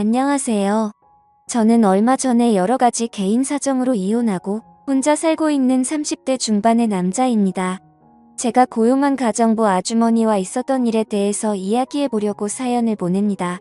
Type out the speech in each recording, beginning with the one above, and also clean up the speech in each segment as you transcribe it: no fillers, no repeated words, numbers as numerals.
안녕하세요. 저는 얼마 전에 여러 가지 개인 사정으로 이혼하고 혼자 살고 있는 30대 중반의 남자입니다. 제가 고용한 가정부 아주머니와 있었던 일에 대해서 이야기해 보려고 사연을 보냅니다.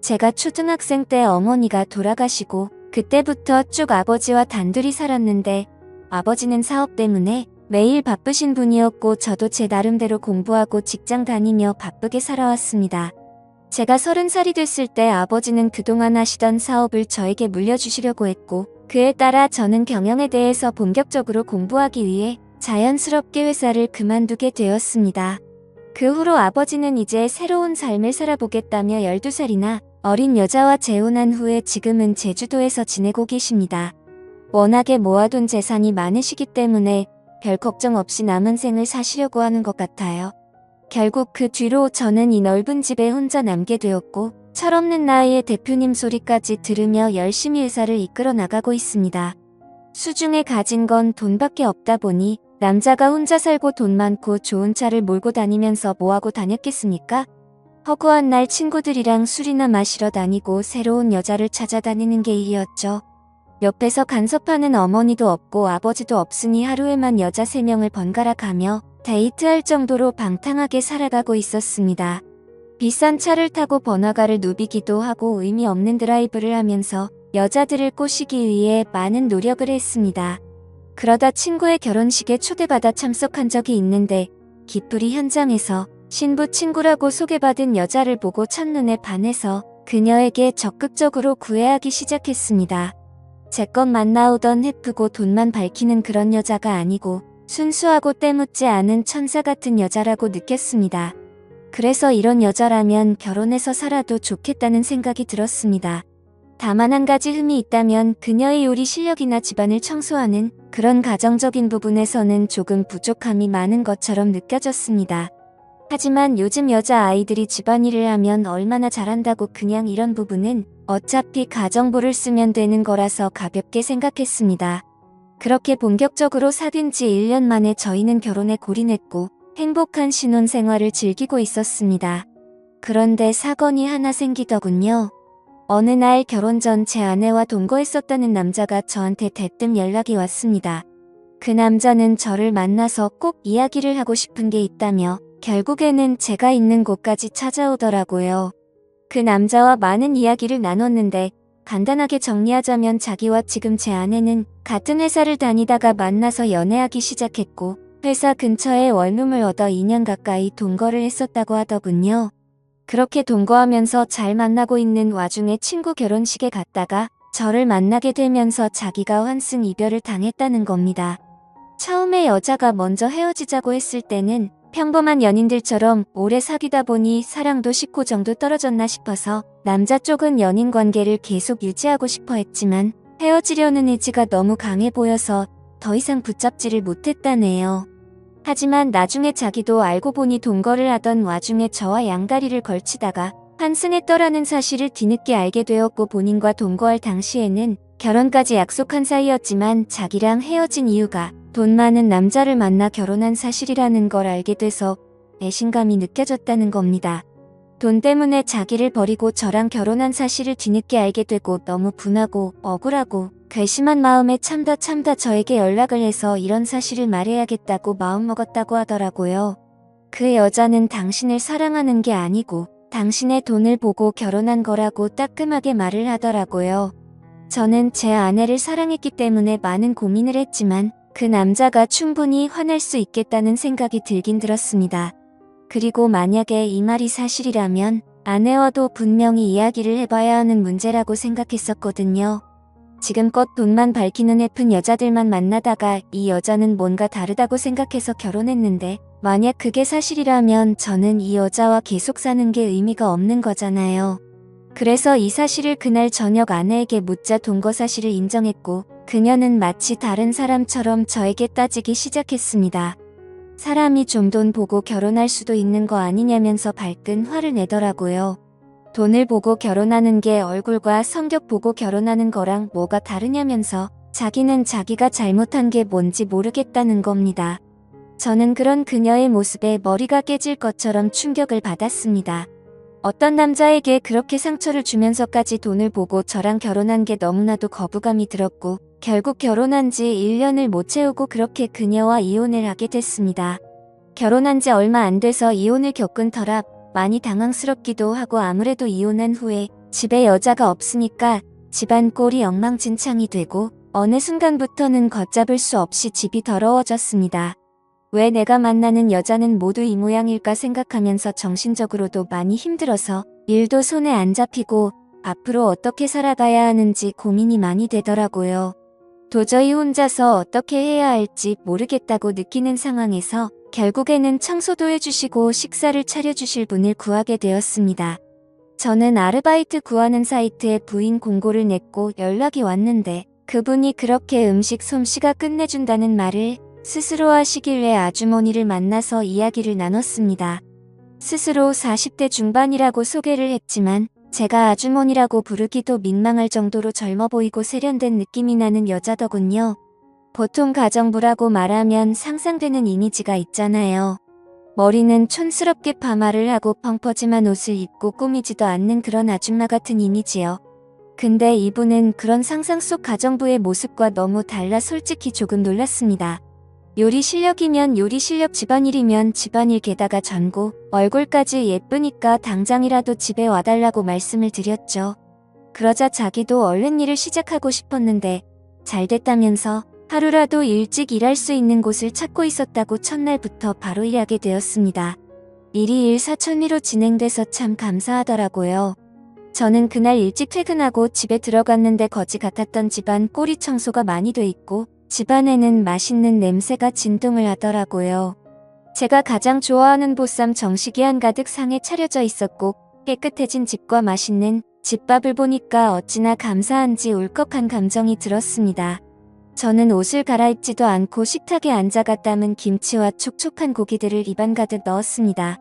제가 초등학생 때 어머니가 돌아가시고 그때부터 쭉 아버지와 단둘이 살았는데 아버지는 사업 때문에 매일 바쁘신 분이었고 저도 제 나름대로 공부하고 직장 다니며 바쁘게 살아왔습니다. 제가 30살이 됐을 때 아버지는 그동안 하시던 사업을 저에게 물려주시려고 했고 그에 따라 저는 경영에 대해서 본격적으로 공부하기 위해 자연스럽게 회사를 그만두게 되었습니다. 그 후로 아버지는 이제 새로운 삶을 살아보겠다며 12살이나 어린 여자와 재혼한 후에 지금은 제주도에서 지내고 계십니다. 워낙에 모아둔 재산이 많으시기 때문에 별 걱정 없이 남은 생을 사시려고 하는 것 같아요. 결국 그 뒤로 저는 이 넓은 집에 혼자 남게 되었고 철없는 나이에 대표님 소리까지 들으며 열심히 회사를 이끌어 나가고 있습니다. 수중에 가진 건 돈밖에 없다 보니 남자가 혼자 살고 돈 많고 좋은 차를 몰고 다니면서 뭐하고 다녔겠습니까? 허구한 날 친구들이랑 술이나 마시러 다니고 새로운 여자를 찾아다니는 게 일이었죠. 옆에서 간섭하는 어머니도 없고 아버지도 없으니 하루에만 여자 3명을 번갈아 가며 데이트할 정도로 방탕하게 살아가고 있었습니다. 비싼 차를 타고 번화가를 누비기도 하고 의미 없는 드라이브를 하면서 여자들을 꼬시기 위해 많은 노력을 했습니다. 그러다 친구의 결혼식에 초대받아 참석한 적이 있는데 기쁘리 현장에서 신부 친구라고 소개받은 여자를 보고 첫눈에 반해서 그녀에게 적극적으로 구애하기 시작했습니다. 제껏 만나오던 예쁘고 돈만 밝히는 그런 여자가 아니고 순수하고 때묻지 않은 천사 같은 여자라고 느꼈습니다. 그래서 이런 여자라면 결혼해서 살아도 좋겠다는 생각이 들었습니다. 다만 한 가지 흠이 있다면 그녀의 요리 실력이나 집안을 청소하는 그런 가정적인 부분에서는 조금 부족함이 많은 것처럼 느껴졌습니다. 하지만 요즘 여자아이들이 집안일을 하면 얼마나 잘한다고 그냥 이런 부분은 어차피 가정부를 쓰면 되는 거라서 가볍게 생각했습니다. 그렇게 본격적으로 사귄 지 1년 만에 저희는 결혼에 골인했고 행복한 신혼생활을 즐기고 있었습니다. 그런데 사건이 하나 생기더군요. 어느 날 결혼 전 제 아내와 동거했었다는 남자가 저한테 대뜸 연락이 왔습니다. 그 남자는 저를 만나서 꼭 이야기를 하고 싶은 게 있다며 결국에는 제가 있는 곳까지 찾아오더라고요. 그 남자와 많은 이야기를 나눴는데 간단하게 정리하자면 자기와 지금 제 아내는 같은 회사를 다니다가 만나서 연애하기 시작했고 회사 근처에 원룸을 얻어 2년 가까이 동거를 했었다고 하더군요. 그렇게 동거하면서 잘 만나고 있는 와중에 친구 결혼식에 갔다가 저를 만나게 되면서 자기가 환승 이별을 당했다는 겁니다. 처음에 여자가 먼저 헤어지자고 했을 때는 평범한 연인들처럼 오래 사귀다 보니 사랑도 식고 정도 떨어졌나 싶어서 남자 쪽은 연인 관계를 계속 유지하고 싶어 했지만 헤어지려는 의지가 너무 강해 보여서 더 이상 붙잡지를 못했다네요. 하지만 나중에 자기도 알고 보니 동거를 하던 와중에 저와 양다리를 걸치다가 환승했더라는 사실을 뒤늦게 알게 되었고 본인과 동거할 당시에는 결혼까지 약속한 사이였지만 자기랑 헤어진 이유가 돈 많은 남자를 만나 결혼한 사실이라는 걸 알게 돼서 배신감이 느껴졌다는 겁니다. 돈 때문에 자기를 버리고 저랑 결혼한 사실을 뒤늦게 알게 되고 너무 분하고 억울하고 괘씸한 마음에 참다 저에게 연락을 해서 이런 사실을 말해야겠다고 마음먹었다고 하더라고요. 그 여자는 당신을 사랑하는 게 아니고 당신의 돈을 보고 결혼한 거라고 따끔하게 말을 하더라고요. 저는 제 아내를 사랑했기 때문에 많은 고민을 했지만 그 남자가 충분히 화낼 수 있겠다는 생각이 들긴 들었습니다. 그리고 만약에 이 말이 사실이라면 아내와도 분명히 이야기를 해봐야 하는 문제라고 생각했었거든요. 지금껏 돈만 밝히는 예쁜 여자들만 만나다가 이 여자는 뭔가 다르다고 생각해서 결혼했는데 만약 그게 사실이라면 저는 이 여자와 계속 사는 게 의미가 없는 거잖아요. 그래서 이 사실을 그날 저녁 아내에게 묻자 동거 사실을 인정했고 그녀는 마치 다른 사람처럼 저에게 따지기 시작했습니다. 사람이 좀 돈 보고 결혼할 수도 있는 거 아니냐면서 발끈 화를 내더라고요. 돈을 보고 결혼하는 게 얼굴과 성격 보고 결혼하는 거랑 뭐가 다르냐면서 자기는 자기가 잘못한 게 뭔지 모르겠다는 겁니다. 저는 그런 그녀의 모습에 머리가 깨질 것처럼 충격을 받았습니다. 어떤 남자에게 그렇게 상처를 주면서까지 돈을 보고 저랑 결혼한 게 너무나도 거부감이 들었고 결국 결혼한 지 1년을 못 채우고 그렇게 그녀와 이혼을 하게 됐습니다. 결혼한 지 얼마 안 돼서 이혼을 겪은 터라 많이 당황스럽기도 하고 아무래도 이혼한 후에 집에 여자가 없으니까 집안 꼴이 엉망진창이 되고 어느 순간부터는 걷잡을 수 없이 집이 더러워졌습니다. 왜 내가 만나는 여자는 모두 이 모양일까 생각하면서 정신적으로도 많이 힘들어서 일도 손에 안 잡히고 앞으로 어떻게 살아가야 하는지 고민이 많이 되더라고요. 도저히 혼자서 어떻게 해야 할지 모르겠다고 느끼는 상황에서 결국에는 청소도 해주시고 식사를 차려주실 분을 구하게 되었습니다. 저는 아르바이트 구하는 사이트에 부인 공고를 냈고 연락이 왔는데 그분이 그렇게 음식 솜씨가 끝내준다는 말을 스스로 하시길래 아주머니를 만나서 이야기를 나눴습니다. 스스로 40대 중반이라고 소개를 했지만 제가 아주머니라고 부르기도 민망할 정도로 젊어 보이고 세련된 느낌이 나는 여자더군요. 보통 가정부라고 말하면 상상되는 이미지가 있잖아요. 머리는 촌스럽게 파마를 하고 펑퍼짐한 옷을 입고 꾸미지도 않는 그런 아줌마 같은 이미지요. 근데 이분은 그런 상상 속 가정부의 모습과 너무 달라 솔직히 조금 놀랐습니다. 요리 실력이면 요리 실력, 집안일이면 집안일, 게다가 전고, 얼굴까지 예쁘니까 당장이라도 집에 와달라고 말씀을 드렸죠. 그러자 자기도 얼른 일을 시작하고 싶었는데 잘 됐다면서 하루라도 일찍 일할 수 있는 곳을 찾고 있었다고 첫날부터 바로 일하게 되었습니다. 일이 일사천리로 진행돼서 참 감사하더라고요. 저는 그날 일찍 퇴근하고 집에 들어갔는데 거지 같았던 집안 꼴이 청소가 많이 돼 있고 집안에는 맛있는 냄새가 진동을 하더라고요. 제가 가장 좋아하는 보쌈 정식이 한가득 상에 차려져 있었고 깨끗해진 집과 맛있는 집밥을 보니까 어찌나 감사한지 울컥한 감정이 들었습니다. 저는 옷을 갈아입지도 않고 식탁에 앉아가 담은 김치와 촉촉한 고기들을 입안 가득 넣었습니다.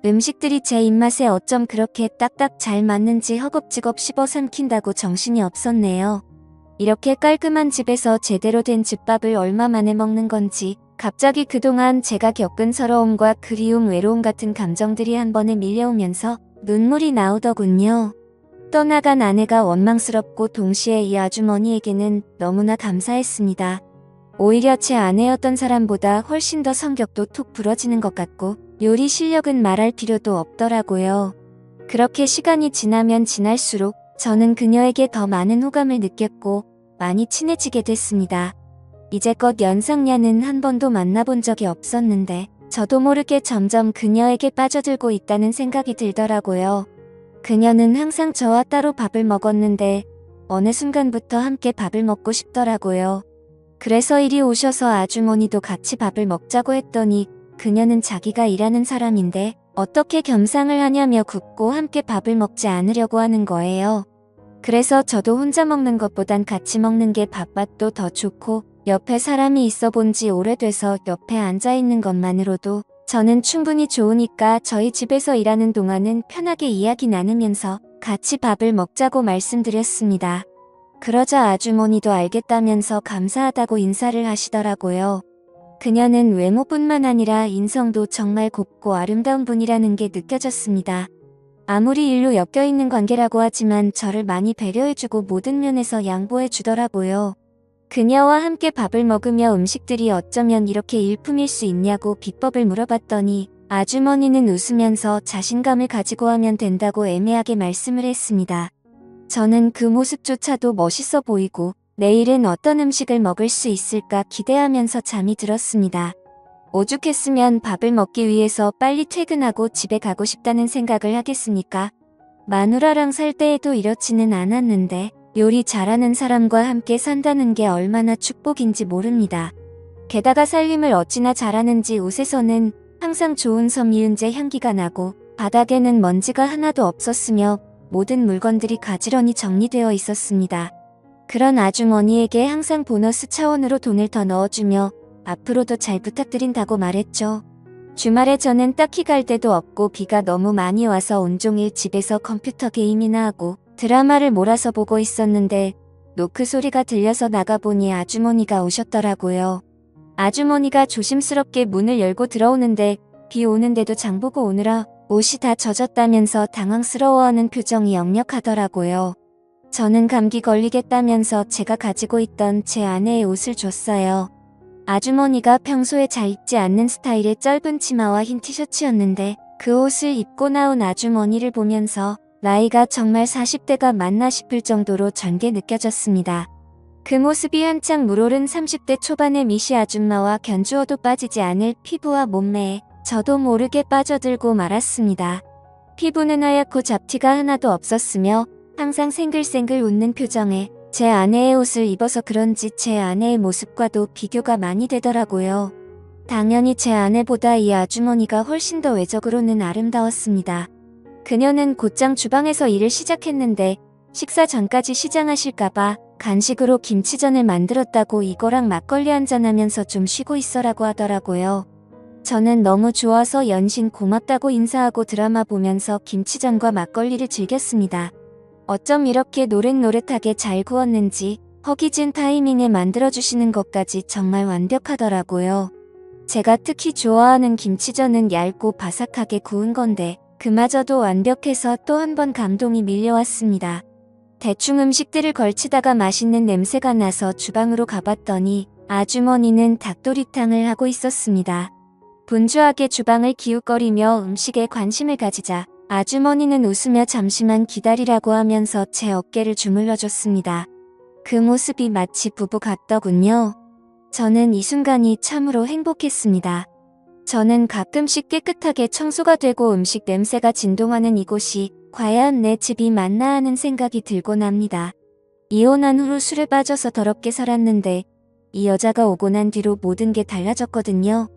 음식들이 제 입맛에 어쩜 그렇게 딱딱 잘 맞는지 허겁지겁 씹어 삼킨다고 정신이 없었네요. 이렇게 깔끔한 집에서 제대로 된 집밥을 얼마 만에 먹는 건지 갑자기 그동안 제가 겪은 서러움과 그리움, 외로움 같은 감정들이 한 번에 밀려오면서 눈물이 나오더군요. 떠나간 아내가 원망스럽고 동시에 이 아주머니에게는 너무나 감사했습니다. 오히려 제 아내였던 사람보다 훨씬 더 성격도 툭 부러지는 것 같고 요리 실력은 말할 필요도 없더라고요. 그렇게 시간이 지나면 지날수록 저는 그녀에게 더 많은 호감을 느꼈고 많이 친해지게 됐습니다. 이제껏 연상녀는 한 번도 만나본 적이 없었는데 저도 모르게 점점 그녀에게 빠져들고 있다는 생각이 들더라고요. 그녀는 항상 저와 따로 밥을 먹었는데 어느 순간부터 함께 밥을 먹고 싶더라고요. 그래서 이리 오셔서 아주머니도 같이 밥을 먹자고 했더니 그녀는 자기가 일하는 사람인데 어떻게 겸상을 하냐며 굳고 함께 밥을 먹지 않으려고 하는 거예요. 그래서 저도 혼자 먹는 것보단 같이 먹는 게 밥맛도 더 좋고 옆에 사람이 있어 본 지 오래돼서 옆에 앉아있는 것만으로도 저는 충분히 좋으니까 저희 집에서 일하는 동안은 편하게 이야기 나누면서 같이 밥을 먹자고 말씀드렸습니다. 그러자 아주머니도 알겠다면서 감사하다고 인사를 하시더라고요. 그녀는 외모뿐만 아니라 인성도 정말 곱고 아름다운 분이라는 게 느껴졌습니다. 아무리 일로 엮여있는 관계라고 하지만 저를 많이 배려해주고 모든 면에서 양보해주더라고요. 그녀와 함께 밥을 먹으며 음식들이 어쩌면 이렇게 일품일 수 있냐고 비법을 물어봤더니 아주머니는 웃으면서 자신감을 가지고 하면 된다고 애매하게 말씀을 했습니다. 저는 그 모습조차도 멋있어 보이고 내일은 어떤 음식을 먹을 수 있을까 기대하면서 잠이 들었습니다. 오죽했으면 밥을 먹기 위해서 빨리 퇴근하고 집에 가고 싶다는 생각을 하겠습니까? 마누라랑 살 때에도 이렇지는 않았는데 요리 잘하는 사람과 함께 산다는 게 얼마나 축복인지 모릅니다. 게다가 살림을 어찌나 잘하는지 옷에서는 항상 좋은 섬유유제 향기가 나고 바닥에는 먼지가 하나도 없었으며 모든 물건들이 가지런히 정리되어 있었습니다. 그런 아주머니에게 항상 보너스 차원으로 돈을 더 넣어주며 앞으로도 잘 부탁드린다고 말했죠. 주말에 저는 딱히 갈 데도 없고 비가 너무 많이 와서 온종일 집에서 컴퓨터 게임이나 하고 드라마를 몰아서 보고 있었는데 노크 소리가 들려서 나가보니 아주머니가 오셨더라고요. 아주머니가 조심스럽게 문을 열고 들어오는데 비 오는데도 장보고 오느라 옷이 다 젖었다면서 당황스러워하는 표정이 역력하더라고요. 저는 감기 걸리겠다면서 제가 가지고 있던 제 아내의 옷을 줬어요. 아주머니가 평소에 잘 입지 않는 스타일의 짧은 치마와 흰 티셔츠였는데 그 옷을 입고 나온 아주머니를 보면서 나이가 정말 40대가 맞나 싶을 정도로 젊게 느껴졌습니다. 그 모습이 한창 물오른 30대 초반의 미시 아줌마와 견주어도 빠지지 않을 피부와 몸매에 저도 모르게 빠져들고 말았습니다. 피부는 하얗고 잡티가 하나도 없었으며 항상 생글생글 웃는 표정에 제 아내의 옷을 입어서 그런지 제 아내의 모습과도 비교가 많이 되더라고요. 당연히 제 아내보다 이 아주머니가 훨씬 더 외적으로는 아름다웠습니다. 그녀는 곧장 주방에서 일을 시작했는데 식사 전까지 시장하실까봐 간식으로 김치전을 만들었다고 이거랑 막걸리 한잔하면서 좀 쉬고 있어라고 하더라고요. 저는 너무 좋아서 연신 고맙다고 인사하고 드라마 보면서 김치전과 막걸리를 즐겼습니다. 어쩜 이렇게 노릇노릇하게 잘 구웠는지 허기진 타이밍에 만들어주시는 것까지 정말 완벽하더라고요. 제가 특히 좋아하는 김치전은 얇고 바삭하게 구운 건데 그마저도 완벽해서 또 한 번 감동이 밀려왔습니다. 대충 음식들을 걸치다가 맛있는 냄새가 나서 주방으로 가봤더니 아주머니는 닭도리탕을 하고 있었습니다. 분주하게 주방을 기웃거리며 음식에 관심을 가지자 아주머니는 웃으며 잠시만 기다리라고 하면서 제 어깨를 주물러줬습니다. 그 모습이 마치 부부 같더군요. 저는 이 순간이 참으로 행복했습니다. 저는 가끔씩 깨끗하게 청소가 되고 음식 냄새가 진동하는 이곳이 과연 내 집이 맞나 하는 생각이 들곤 합니다. 이혼한 후로 술에 빠져서 더럽게 살았는데 이 여자가 오고 난 뒤로 모든 게 달라졌거든요.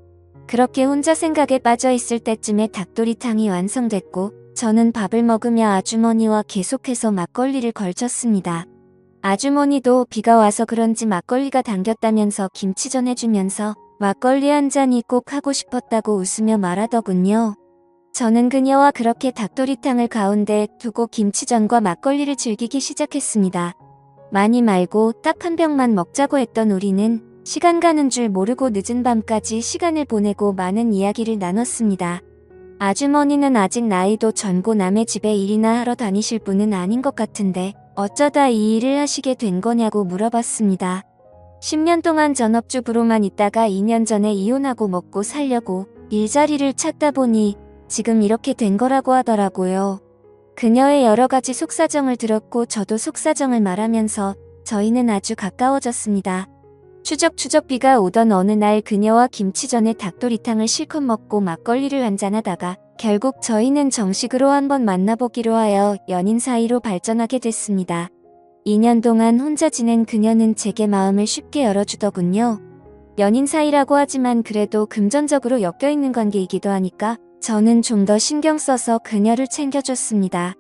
그렇게 혼자 생각에 빠져 있을 때쯤에 닭도리탕이 완성됐고 저는 밥을 먹으며 아주머니와 계속해서 막걸리를 걸쳤습니다. 아주머니도 비가 와서 그런지 막걸리가 당겼다면서 김치전 해주면서 막걸리 한 잔이 꼭 하고 싶었다고 웃으며 말하더군요. 저는 그녀와 그렇게 닭도리탕을 가운데 두고 김치전과 막걸리를 즐기기 시작했습니다. 많이 말고 딱 한 병만 먹자고 했던 우리는 시간 가는 줄 모르고 늦은 밤까지 시간을 보내고 많은 이야기를 나눴습니다. 아주머니는 아직 나이도 젊고 남의 집에 일이나 하러 다니실 분은 아닌 것 같은데 어쩌다 이 일을 하시게 된 거냐고 물어봤습니다. 10년 동안 전업주부로만 있다가 2년 전에 이혼하고 먹고 살려고 일자리를 찾다 보니 지금 이렇게 된 거라고 하더라고요. 그녀의 여러 가지 속사정을 들었고 저도 속사정을 말하면서 저희는 아주 가까워졌습니다. 추적추적 비가 오던 어느 날 그녀와 김치전에 닭도리탕을 실컷 먹고 막걸리를 한잔하다가 결국 저희는 정식으로 한번 만나보기로 하여 연인 사이로 발전하게 됐습니다. 2년 동안 혼자 지낸 그녀는 제게 마음을 쉽게 열어주더군요. 연인 사이라고 하지만 그래도 금전적으로 엮여있는 관계이기도 하니까 저는 좀 더 신경 써서 그녀를 챙겨줬습니다.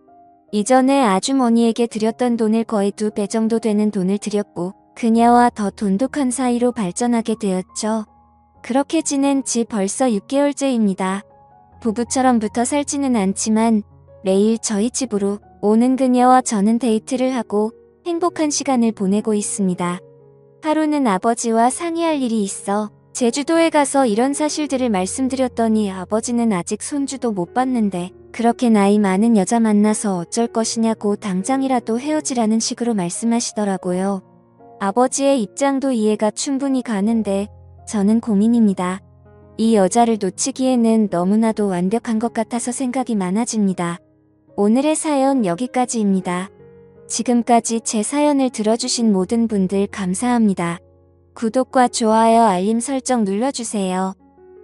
이전에 아주머니에게 드렸던 돈을 거의 2배 정도 되는 돈을 드렸고 그녀와 더 돈독한 사이로 발전하게 되었죠. 그렇게 지낸 지 벌써 6개월째입니다. 부부처럼 붙어 살지는 않지만 매일 저희 집으로 오는 그녀와 저는 데이트를 하고 행복한 시간을 보내고 있습니다. 하루는 아버지와 상의할 일이 있어 제주도에 가서 이런 사실들을 말씀드렸더니 아버지는 아직 손주도 못 봤는데 그렇게 나이 많은 여자 만나서 어쩔 것이냐고 당장이라도 헤어지라는 식으로 말씀하시더라고요. 아버지의 입장도 이해가 충분히 가는데 저는 고민입니다. 이 여자를 놓치기에는 너무나도 완벽한 것 같아서 생각이 많아집니다. 오늘의 사연 여기까지입니다. 지금까지 제 사연을 들어주신 모든 분들 감사합니다. 구독과 좋아요 알림 설정 눌러주세요.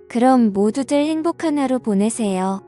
그럼 모두들 행복한 하루 보내세요.